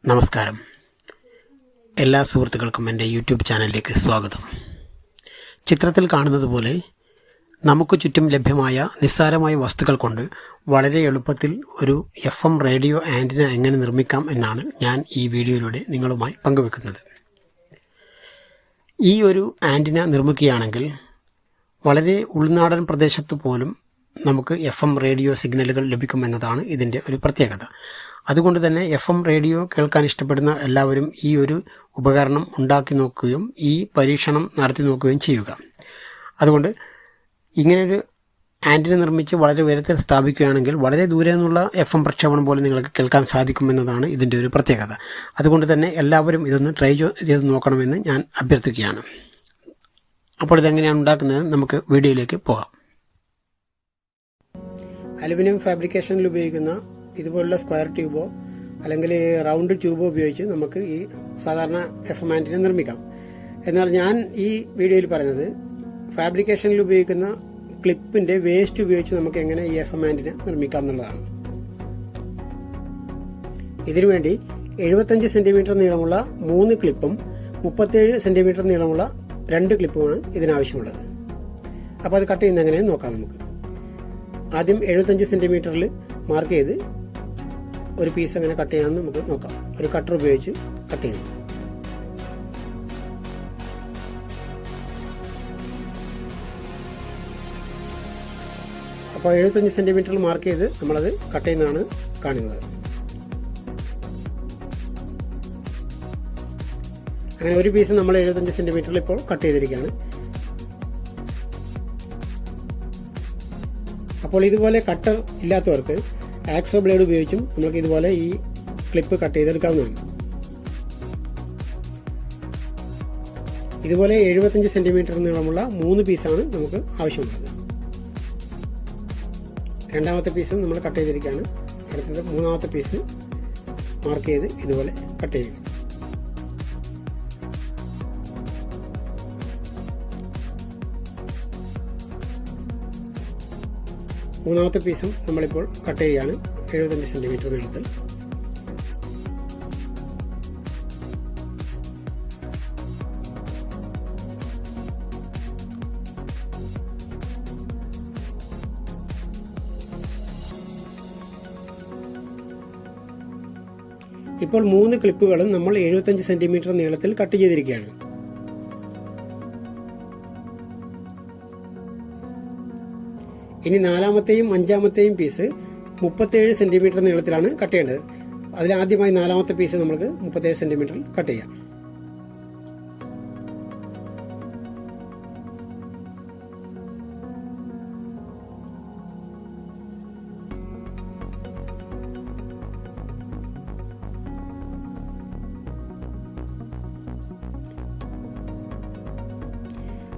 നമസ്കാരം. എല്ലാ സുഹൃത്തുക്കൾക്കും എൻ്റെ യൂട്യൂബ് ചാനലിലേക്ക് സ്വാഗതം. ചിത്രത്തിൽ കാണുന്നത് പോലെ നമുക്ക് ചുറ്റും ലഭ്യമായ നിസ്സാരമായ വസ്തുക്കൾ കൊണ്ട് വളരെ എളുപ്പത്തിൽ ഒരു FM റേഡിയോ ആൻറ്റിന എങ്ങനെ നിർമ്മിക്കാം എന്നാണ് ഞാൻ ഈ വീഡിയോയിലൂടെ നിങ്ങളുമായി പങ്കുവെക്കുന്നത്. ഈ ഒരു ആൻറ്റിന നിർമ്മിക്കുകയാണെങ്കിൽ വളരെ ഉൾനാടൻ പ്രദേശത്ത് പോലും നമുക്ക് FM റേഡിയോ സിഗ്നലുകൾ ലഭിക്കുമെന്നതാണ് ഇതിൻ്റെ ഒരു പ്രത്യേകത. അതുകൊണ്ട് തന്നെ FM റേഡിയോ കേൾക്കാൻ ഇഷ്ടപ്പെടുന്ന എല്ലാവരും ഈ ഒരു ഉപകരണം ഉണ്ടാക്കി നോക്കുകയും ഈ പരീക്ഷണം നടത്തി നോക്കുകയും ചെയ്യുക. അതുകൊണ്ട് ഇങ്ങനെയൊരു ആൻറ്റിന നിർമ്മിച്ച് വളരെ ഉയരത്തിൽ സ്ഥാപിക്കുകയാണെങ്കിൽ വളരെ ദൂരെ നിന്നുള്ള FM പ്രക്ഷേപണം പോലെ നിങ്ങൾക്ക് കേൾക്കാൻ സാധിക്കുമെന്നതാണ് ഇതിൻ്റെ ഒരു പ്രത്യേകത. അതുകൊണ്ട് തന്നെ എല്ലാവരും ഇതൊന്ന് ട്രൈ ചെയ്ത് നോക്കണമെന്ന് ഞാൻ അഭ്യർത്ഥിക്കുകയാണ്. അപ്പോൾ ഇതെങ്ങനെയാണ് ഉണ്ടാക്കുന്നത് നമുക്ക് വീഡിയോയിലേക്ക് പോകാം. അലുമിനിയം ഫാബ്രിക്കേഷനിൽ ഉപയോഗിക്കുന്ന ഇതുപോലുള്ള സ്ക്വയർ ട്യൂബോ അല്ലെങ്കിൽ റൗണ്ട് ട്യൂബോ ഉപയോഗിച്ച് നമുക്ക് ഈ സാധാരണ FM ആൻറ്റിന നിർമ്മിക്കാം. എന്നാൽ ഞാൻ ഈ വീഡിയോയിൽ പറയുന്നത് ഫാബ്രിക്കേഷനിൽ ഉപയോഗിക്കുന്ന ക്ലിപ്പിന്റെ വേസ്റ്റ് ഉപയോഗിച്ച് നമുക്ക് എങ്ങനെ ഈ FM ആൻറ്റിന നിർമ്മിക്കാം എന്നുള്ളതാണ്. ഇതിനുവേണ്ടി 75 സെന്റിമീറ്റർ നീളമുള്ള 3 ക്ലിപ്പും 37 സെന്റിമീറ്റർ നീളമുള്ള 2 ക്ലിപ്പുമാണ് ഇതിനാവശ്യമുള്ളത്. അപ്പോൾ അത് കട്ട് ചെയ്യുന്ന എങ്ങനെയെന്ന് നോക്കാം. നമുക്ക് ആദ്യം 75 സെന്റിമീറ്ററിൽ മാർക്ക് ചെയ്ത് ഒരു പീസ് അങ്ങനെ കട്ട് ചെയ്യാമെന്ന് നമുക്ക് നോക്കാം. ഒരു കട്ടർ ഉപയോഗിച്ച് കട്ട് ചെയ്യാം. അപ്പോൾ 75 സെന്റിമീറ്ററിൽ മാർക്ക് ചെയ്ത് നമ്മളത് കട്ട് ചെയ്യുന്നതാണ് കാണുന്നത്. അങ്ങനെ ഒരു പീസ് നമ്മൾ 75 സെന്റിമീറ്ററിൽ ഇപ്പോൾ കട്ട് ചെയ്തിരിക്കുകയാണ്. അപ്പോൾ ഇതുപോലെ കട്ടർ ഇല്ലാത്തവർക്ക് ആക്സോ ബ്ലേഡ് ഉപയോഗിച്ചും നമുക്ക് ഇതുപോലെ ഈ ക്ലിപ്പ് കട്ട് ചെയ്തെടുക്കാവുന്നതാണ്. ഇതുപോലെ 75 സെന്റിമീറ്റർ നീളമുള്ള 3 പീസാണ് നമുക്ക് ആവശ്യമുള്ളത്. രണ്ടാമത്തെ പീസും നമ്മൾ കട്ട് ചെയ്തിരിക്കുകയാണ്. അടുത്തത് മൂന്നാമത്തെ പീസ് മാർക്ക് ചെയ്ത് ഇതുപോലെ കട്ട് ചെയ്യുക. മൂന്നാമത്തെ പീസും നമ്മളിപ്പോൾ കട്ട് ചെയ്യുകയാണ് 75 സെന്റിമീറ്റർ നീളത്തിൽ. ഇപ്പോൾ 3 ക്ലിപ്പുകളും നമ്മൾ 75 സെന്റിമീറ്റർ നീളത്തിൽ കട്ട് ചെയ്തിരിക്കുകയാണ്. ഇനി നാലാമത്തെയും അഞ്ചാമത്തെയും പീസ് 37 സെന്റിമീറ്റർ നീളത്തിലാണ് കട്ട് ചെയ്യേണ്ടത്. അതിലാദ്യമായി നാലാമത്തെ പീസ് നമുക്ക് 37 സെന്റിമീറ്ററിൽ കട്ട് ചെയ്യാം.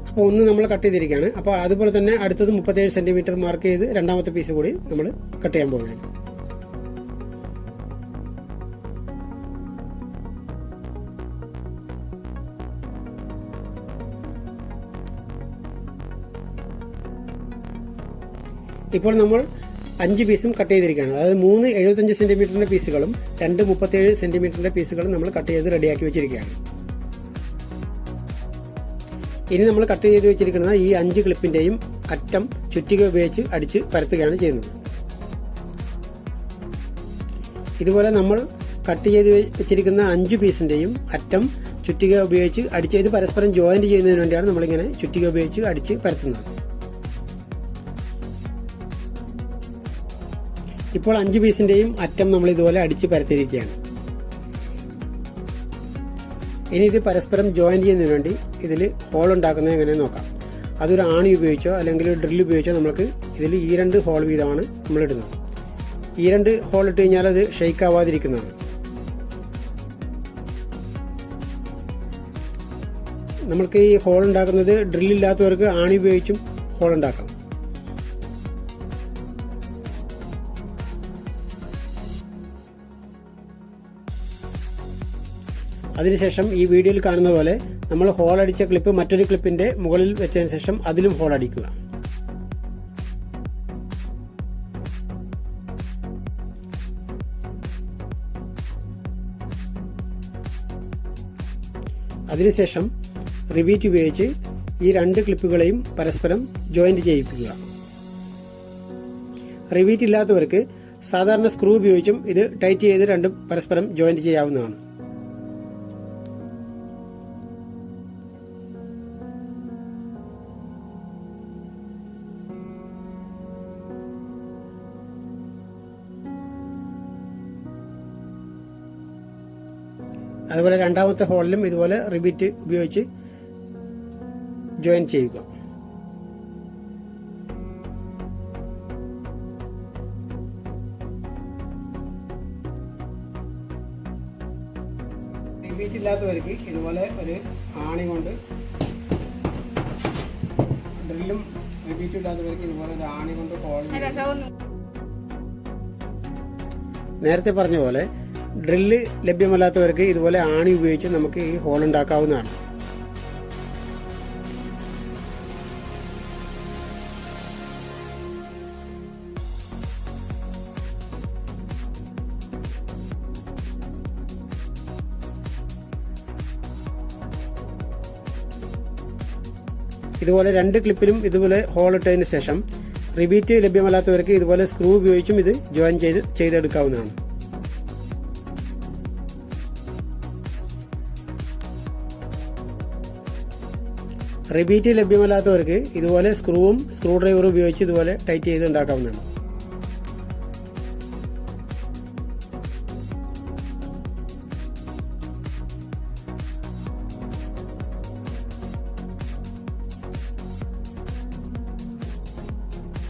അപ്പോൾ ഒന്ന് നമ്മൾ കട്ട് ചെയ്തിരിക്കുകയാണ്. അപ്പോൾ അതുപോലെ തന്നെ അടുത്തത് 37 സെന്റിമീറ്റർ മാർക്ക് ചെയ്ത് രണ്ടാമത്തെ പീസ് കൂടി നമ്മൾ കട്ട് ചെയ്യാൻ പോവുകയാണ്. ഇപ്പോൾ നമ്മൾ 5 പീസും കട്ട് ചെയ്തിരിക്കുകയാണ്. അതായത് 3 75 സെന്റിമീറ്ററിന്റെ പീസുകളും 2 37 സെന്റിമീറ്ററിന്റെ പീസുകളും നമ്മൾ കട്ട് ചെയ്ത് റെഡിയാക്കി വെച്ചിരിക്കുകയാണ്. ഇനി നമ്മൾ കട്ട് ചെയ്ത് വെച്ചിരിക്കുന്ന ഈ 5 ക്ലിപ്പിന്റെയും അറ്റം ചുറ്റിക ഉപയോഗിച്ച് അടിച്ച് പരത്തുകയാണ് ചെയ്യുന്നത്. ഇതുപോലെ നമ്മൾ കട്ട് ചെയ്ത് വെച്ചിരിക്കുന്ന 5 പീസിന്റെയും അറ്റം ചുറ്റിക ഉപയോഗിച്ച് അടിച്ച് ഇത് പരസ്പരം ജോയിന്റ് ചെയ്യുന്നതിന് വേണ്ടിയാണ് നമ്മളിങ്ങനെ ചുറ്റിക ഉപയോഗിച്ച് അടിച്ച് പരത്തുന്നത്. ഇപ്പോൾ 5 പീസിന്റെയും അറ്റം നമ്മൾ ഇതുപോലെ അടിച്ച് പരത്തിയിരിക്കുകയാണ്. ഇനി ഇത് പരസ്പരം ജോയിന്റ് ചെയ്യുന്നതിന് വേണ്ടി ഇതിൽ ഹോൾ ഉണ്ടാക്കുന്നത് എങ്ങനെയെന്ന് നോക്കാം. അതൊരു ആണി ഉപയോഗിച്ചോ അല്ലെങ്കിൽ ഡ്രിൽ ഉപയോഗിച്ചോ നമുക്ക് ഇതിൽ ഈ 2 ഹോൾ വീതമാണ് നമ്മൾ ഇടുന്നത്. ഈ 2 ഹോൾ ഇട്ട് കഴിഞ്ഞാൽ അത് ഷെയ്ക്ക് ആവാതിരിക്കുന്നതാണ്. നമുക്ക് ഈ ഹോൾ ഉണ്ടാക്കുന്നത് ഡ്രില്ലില്ലാത്തവർക്ക് ആണി ഉപയോഗിച്ചും ഹോൾ ഉണ്ടാക്കാം. അതിനുശേഷം ഈ വീഡിയോയിൽ കാണുന്ന പോലെ നമ്മൾ ഹോൾ അടിച്ച ക്ലിപ്പ് മറ്റൊരു ക്ലിപ്പിന്റെ മുകളിൽ വെച്ചതിന് ശേഷം അതിലും ഹോൾ അടിക്കുക. അതിനുശേഷം റിവീറ്റ് ഉപയോഗിച്ച് ഈ 2 ക്ലിപ്പുകളെയും പരസ്പരം ജോയിന്റ് ചെയ്യിപ്പിക്കുക. റിവീറ്റ് ഇല്ലാത്തവർക്ക് സാധാരണ സ്ക്രൂ ഉപയോഗിച്ചും ഇത് ടൈറ്റ് ചെയ്ത് രണ്ടും പരസ്പരം ജോയിന്റ് ചെയ്യാവുന്നതാണ്. അതുപോലെ രണ്ടാമത്തെ ഹോളിലും ഇതുപോലെ റിബീറ്റ് ഉപയോഗിച്ച് ജോയിൻ ചെയ്യുക. റിബീറ്റ് ഇല്ലാത്തവർക്ക് ഇതുപോലെ ഒരു ആണി കൊണ്ട്, ഡ്രില്ലും റിബീറ്റ് ഇല്ലാത്തവർക്ക് ഇതുപോലെ ഒരു ആണി കൊണ്ട് ഹോൾ. നേരത്തെ പറഞ്ഞ പോലെ ഡ്രില്ല് ലഭ്യമല്ലാത്തവർക്ക് ഇതുപോലെ ആണി ഉപയോഗിച്ച് നമുക്ക് ഈ ഹോൾ ഉണ്ടാക്കാവുന്നതാണ്. ഇതുപോലെ 2 ക്ലിപ്പിലും ഇതുപോലെ ഹോൾ ഇട്ടതിന് ശേഷം റിബീറ്റ് ലഭ്യമല്ലാത്തവർക്ക് ഇതുപോലെ സ്ക്രൂ ഉപയോഗിച്ചും ഇത് ജോയിൻ ചെയ്തെടുക്കാവുന്നതാണ്. റിബീറ്റ് ലഭ്യമല്ലാത്തവർക്ക് ഇതുപോലെ സ്ക്രൂവും സ്ക്രൂ ഡ്രൈവറും ഉപയോഗിച്ച് ഇതുപോലെ ടൈറ്റ് ചെയ്ത് ഉണ്ടാക്കാവുന്നതാണ്.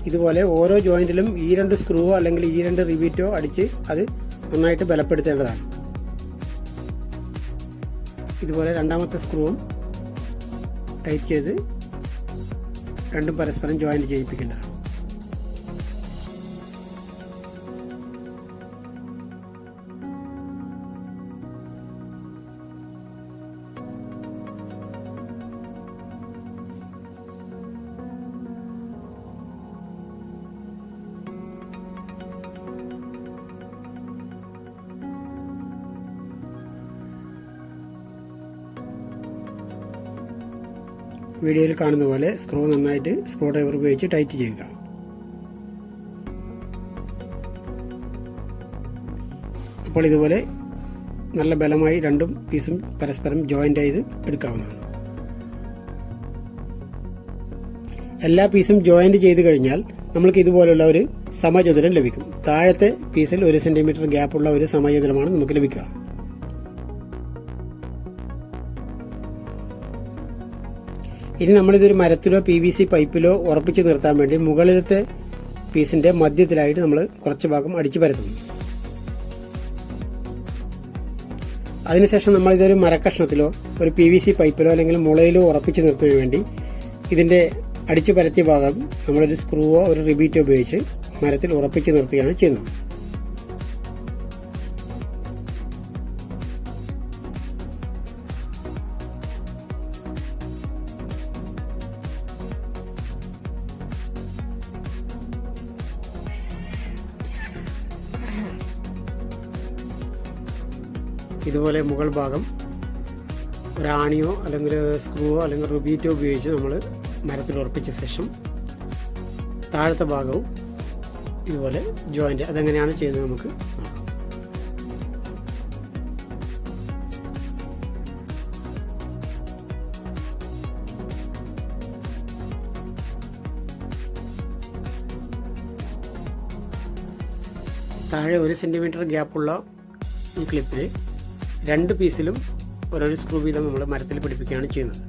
ഇതുപോലെ ഓരോ ജോയിന്റിലും ഈ 2 സ്ക്രൂവോ അല്ലെങ്കിൽ ഈ 2 റിബീറ്റോ അടിച്ച് അത് നന്നായിട്ട് ബലപ്പെടുത്തേണ്ടതാണ്. ഇതുപോലെ രണ്ടാമത്തെ സ്ക്രൂവും ടൈറ്റ് ചെയ്ത് രണ്ടും പരസ്പരം ജോയിന്റ് ചെയ്യിപ്പിക്കേണ്ടതാണ്. വീഡിയോയിൽ കാണുന്ന പോലെ സ്ക്രൂ നന്നായിട്ട് സ്ക്രൂ ഡ്രൈവർ ഉപയോഗിച്ച് ടൈറ്റ് ചെയ്യുക. അപ്പോൾ ഇതുപോലെ നല്ല ബലമായി 2 പീസും പരസ്പരം ജോയിന്റ് ചെയ്ത് എടുക്കാവുന്നതാണ്. എല്ലാ പീസും ജോയിന്റ് ചെയ്ത് കഴിഞ്ഞാൽ നമ്മൾക്ക് ഇതുപോലുള്ള ഒരു സമചതുരം ലഭിക്കും. താഴത്തെ പീസിൽ 1 സെന്റിമീറ്റർ ഗ്യാപ്പുള്ള ഒരു സമചതുരമാണ് നമുക്ക് ലഭിക്കുക. ഇനി നമ്മളിതൊരു മരത്തിലോ PVC പൈപ്പിലോ ഉറപ്പിച്ച് നിർത്താൻ വേണ്ടി മുകളിലത്തെ പീസിന്റെ മധ്യത്തിലായിട്ട് നമ്മൾ കുറച്ച് ഭാഗം അടിച്ചു പരത്തുന്നു. അതിനുശേഷം നമ്മൾ ഇതൊരു മരക്കഷ്ണത്തിലോ ഒരു PVC പൈപ്പിലോ അല്ലെങ്കിൽ മുളയിലോ ഉറപ്പിച്ച് നിർത്തുന്നതിന് വേണ്ടി ഇതിന്റെ അടിച്ചു പരത്തിയ ഭാഗം നമ്മളൊരു സ്ക്രൂവോ ഒരു റിബീറ്റോ ഉപയോഗിച്ച് മരത്തിൽ ഉറപ്പിച്ച് നിർത്തുകയാണ് ചെയ്യുന്നത്. ഇതുപോലെ മുകൾ ഭാഗം ഒരാണിയോ അല്ലെങ്കിൽ സ്ക്രൂവോ അല്ലെങ്കിൽ റിബീറ്റോ ഉപയോഗിച്ച് നമ്മൾ മരത്തിൽ ഉറപ്പിച്ച ശേഷം താഴത്തെ ഭാഗവും ഇതുപോലെ ജോയിന്റ് അതെങ്ങനെയാണ് ചെയ്യുന്നത് നമുക്ക് നോക്കാം. താഴെ 1 സെന്റിമീറ്റർ ഗ്യാപ്പുള്ള ഈ ക്ലിപ്പിൽ 2 പീസിലും ഓരോ സ്ക്രൂ വീതം നമ്മൾ മരത്തിൽ പിടിപ്പിക്കുകയാണ് ചെയ്യുന്നത്.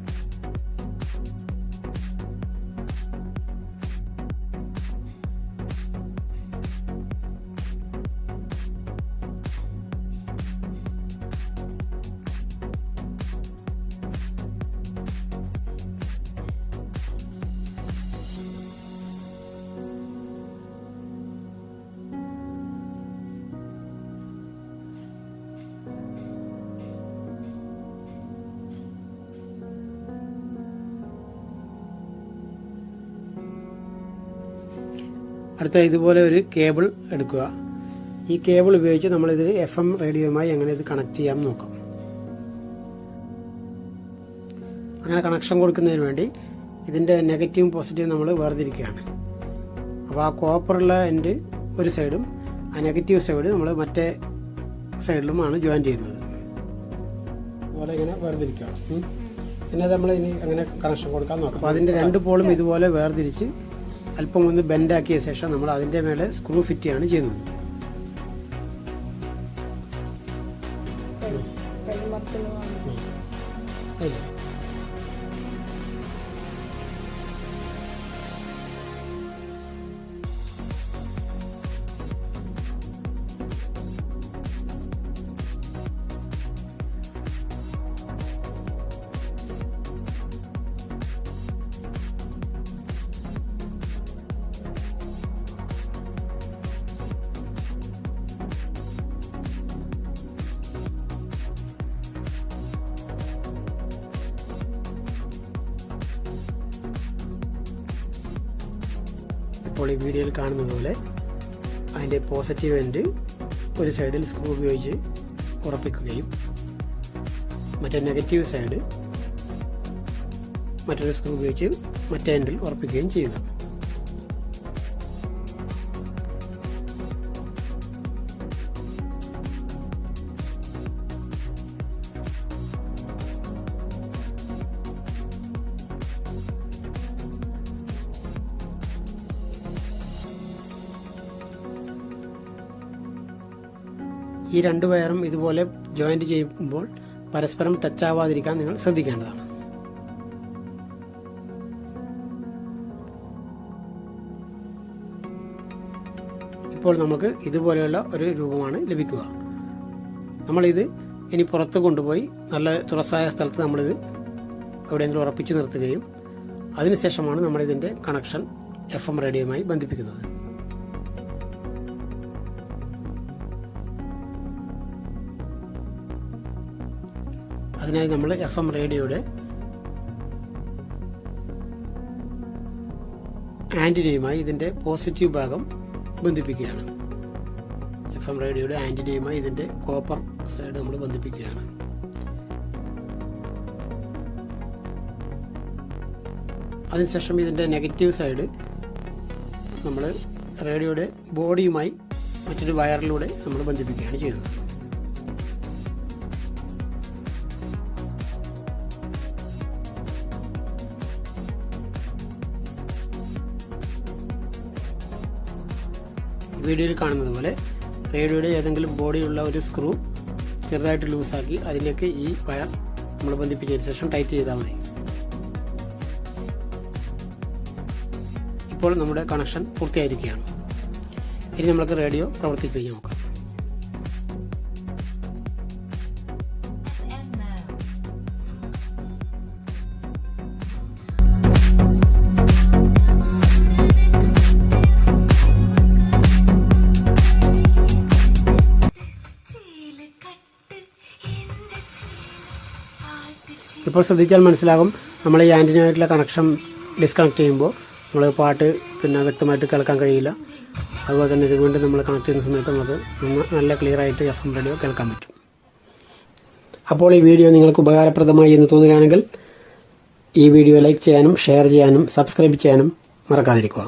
അടുത്ത ഇതുപോലെ ഒരു കേബിൾ എടുക്കുക. ഈ കേബിൾ ഉപയോഗിച്ച് നമ്മളിത് FM റേഡിയോയുമായി എങ്ങനെ ഇത് കണക്ട് ചെയ്യാം നോക്കാം. അങ്ങനെ കണക്ഷൻ കൊടുക്കുന്നതിന് വേണ്ടി ഇതിൻ്റെ നെഗറ്റീവും പോസിറ്റീവും നമ്മൾ വേർതിരിക്കുകയാണ്. അപ്പോൾ ആ കോപ്പറുള്ള എൻഡ് ഒരു സൈഡും ആ നെഗറ്റീവ് സൈഡ് നമ്മൾ മറ്റേ സൈഡിലുമാണ് ജോയിൻ ചെയ്യുന്നത്. അതുപോലെ ഇങ്ങനെ വേർതിരിക്കണം. പിന്നെ നമ്മൾ ഇനി അങ്ങനെ കണക്ഷൻ കൊടുക്കാൻ നോക്കാം. അപ്പോൾ അതിൻ്റെ 2 പോളും ഇതുപോലെ വേർതിരിച്ച് അല്പം ഒന്ന് ബെൻഡാക്കിയ ശേഷം നമ്മൾ അതിൻ്റെ മേലെ സ്ക്രൂ ഫിറ്റ് ചെയ്യാണ് ചെയ്യുന്നത്. ഇപ്പോൾ ഈ വീഡിയോയിൽ കാണുന്നത് പോലെ അതിൻ്റെ പോസിറ്റീവ് എൻഡ് ഒരു സൈഡിൽ സ്ക്രൂ ഉപയോഗിച്ച് ഉറപ്പിക്കുകയും മറ്റേ നെഗറ്റീവ് സൈഡ് മറ്റൊരു സ്ക്രൂ ഉപയോഗിച്ച് മറ്റേ എൻഡിൽ ഉറപ്പിക്കുകയും ചെയ്യുക. ഈ 2 വയറും ഇതുപോലെ ജോയിന്റ് ചെയ്യുമ്പോൾ പരസ്പരം ടച്ച് ആവാതിരിക്കാൻ നിങ്ങൾ ശ്രദ്ധിക്കേണ്ടതാണ്. ഇപ്പോൾ നമുക്ക് ഇതുപോലെയുള്ള ഒരു രൂപമാണ് ലഭിക്കുക. നമ്മളിത് ഇനി പുറത്ത് കൊണ്ടുപോയി നല്ല തുറസായ സ്ഥലത്ത് നമ്മളിത് എവിടെയെങ്കിലും ഉറപ്പിച്ച് നിർത്തുകയും അതിനുശേഷമാണ് നമ്മളിതിൻ്റെ കണക്ഷൻ FM റേഡിയോയുമായി ബന്ധിപ്പിക്കുന്നത്. അതിനായി നമ്മൾ FM റേഡിയോയുടെ ആന്റിനയുമായി ഇതിന്റെ പോസിറ്റീവ് ഭാഗം ബന്ധിപ്പിക്കുകയാണ്. FM റേഡിയോയുടെ ആന്റിനയുമായി ഇതിന്റെ കോപ്പർ സൈഡ് നമ്മൾ ബന്ധിപ്പിക്കുകയാണ്. അതിനുശേഷം ഇതിന്റെ നെഗറ്റീവ് സൈഡ് നമ്മൾ റേഡിയോയുടെ ബോഡിയുമായി മറ്റൊരു വയറിലൂടെ നമ്മൾ ബന്ധിപ്പിക്കുകയാണ് ചെയ്യുന്നത്. വീഡിയോയിൽ കാണുന്നത് പോലെ റേഡിയോയുടെ ഏതെങ്കിലും ബോഡിയുള്ള ഒരു സ്ക്രൂ ചെറുതായിട്ട് ലൂസാക്കി അതിലേക്ക് ഈ വയർ നമ്മൾ ബന്ധിപ്പിച്ചതിന് ശേഷം ടൈറ്റ് ചെയ്താൽ മതി. ഇപ്പോൾ നമ്മുടെ കണക്ഷൻ പൂർത്തിയായിരിക്കുകയാണ്. ഇനി നമുക്ക് റേഡിയോ പ്രവർത്തിപ്പിക്കാൻ നോക്കാം. ഇപ്പോൾ ശ്രദ്ധിച്ചാൽ മനസ്സിലാകും നമ്മൾ ഈ ആന്റിനയായിട്ടുള്ള കണക്ഷൻ ഡിസ്കണക്ട് ചെയ്യുമ്പോൾ നമ്മൾ പാട്ട് വ്യക്തമായിട്ട് കേൾക്കാൻ കഴിയില്ല. അതുപോലെ തന്നെ ഇതുകൊണ്ട് നമ്മൾ കണക്ട് ചെയ്യുന്ന സമയത്ത് നമുക്ക് നല്ല ക്ലിയർ ആയിട്ട് FM റേഡിയോ കേൾക്കാൻ പറ്റും. അപ്പോൾ ഈ വീഡിയോ നിങ്ങൾക്ക് ഉപകാരപ്രദമായി എന്ന് തോന്നുകയാണെങ്കിൽ ഈ വീഡിയോ ലൈക്ക് ചെയ്യാനും ഷെയർ ചെയ്യാനും സബ്സ്ക്രൈബ് ചെയ്യാനും മറക്കാതിരിക്കുക.